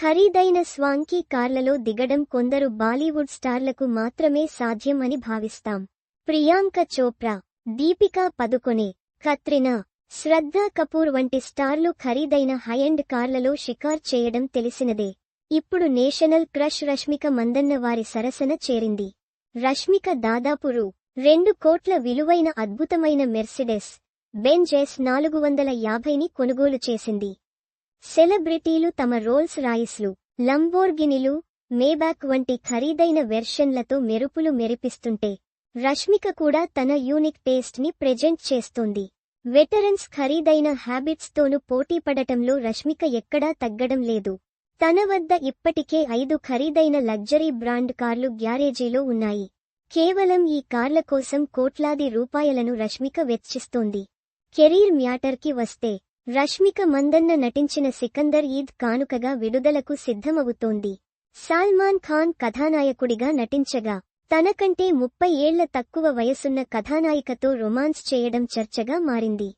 ఖరీదైన స్వాంకీ కార్లలో దిగడం కొందరు బాలీవుడ్ స్టార్లకు మాత్రమే సాధ్యం అని భావిస్తాం. ప్రియాంక చోప్రా, దీపికా పదుకొనె, కత్రినా, శ్రద్ధా కపూర్ వంటి స్టార్లు ఖరీదైన హై-ఎండ్ కార్లలో షికార్ చేయడం తెలిసినదే. ఇప్పుడు నేషనల్ క్రష్ రష్మిక మందన్న వారి సరసన చేరింది. రష్మిక దాదాపు రూ. 2 కోట్ల విలువైన అద్భుతమైన మెర్సిడెస్ బెంజ్ S450ని కొనుగోలు చేసింది. సెలబ్రిటీలు తమ రోల్స్ రాయిస్లు, లంబోర్గినిలు, మేబాక్ వంటి ఖరీదైన వెర్షన్లతో మెరుపులు మెరిపిస్తుంటే రష్మిక కూడా తన యూనిక్ టేస్ట్ ని ప్రెజెంట్ చేస్తోంది. వెటరన్స్ ఖరీదైన హ్యాబిట్స్తోనూ పోటీపడటంలో రష్మిక ఎక్కడా తగ్గడం లేదు. తన వద్ద ఇప్పటికే 5 ఖరీదైన లగ్జరీ బ్రాండ్ కార్లు గ్యారేజీలో ఉన్నాయి. కేవలం ఈ కార్ల కోసం కోట్లాది రూపాయలను రష్మిక వెచ్చిస్తోంది. కెరీర్ మ్యాటర్కి వస్తే రష్మిక మందన్న నటించిన సికందర్ ఈద్ కానుకగా విడుదలకు సిద్ధమవుతోంది. సల్మాన్ ఖాన్ కథానాయకుడిగా నటించగా తనకంటే 30 ఏళ్ల తక్కువ వయసున్న కథానాయికతో రొమాన్స్ చేయడం చర్చగా మారింది.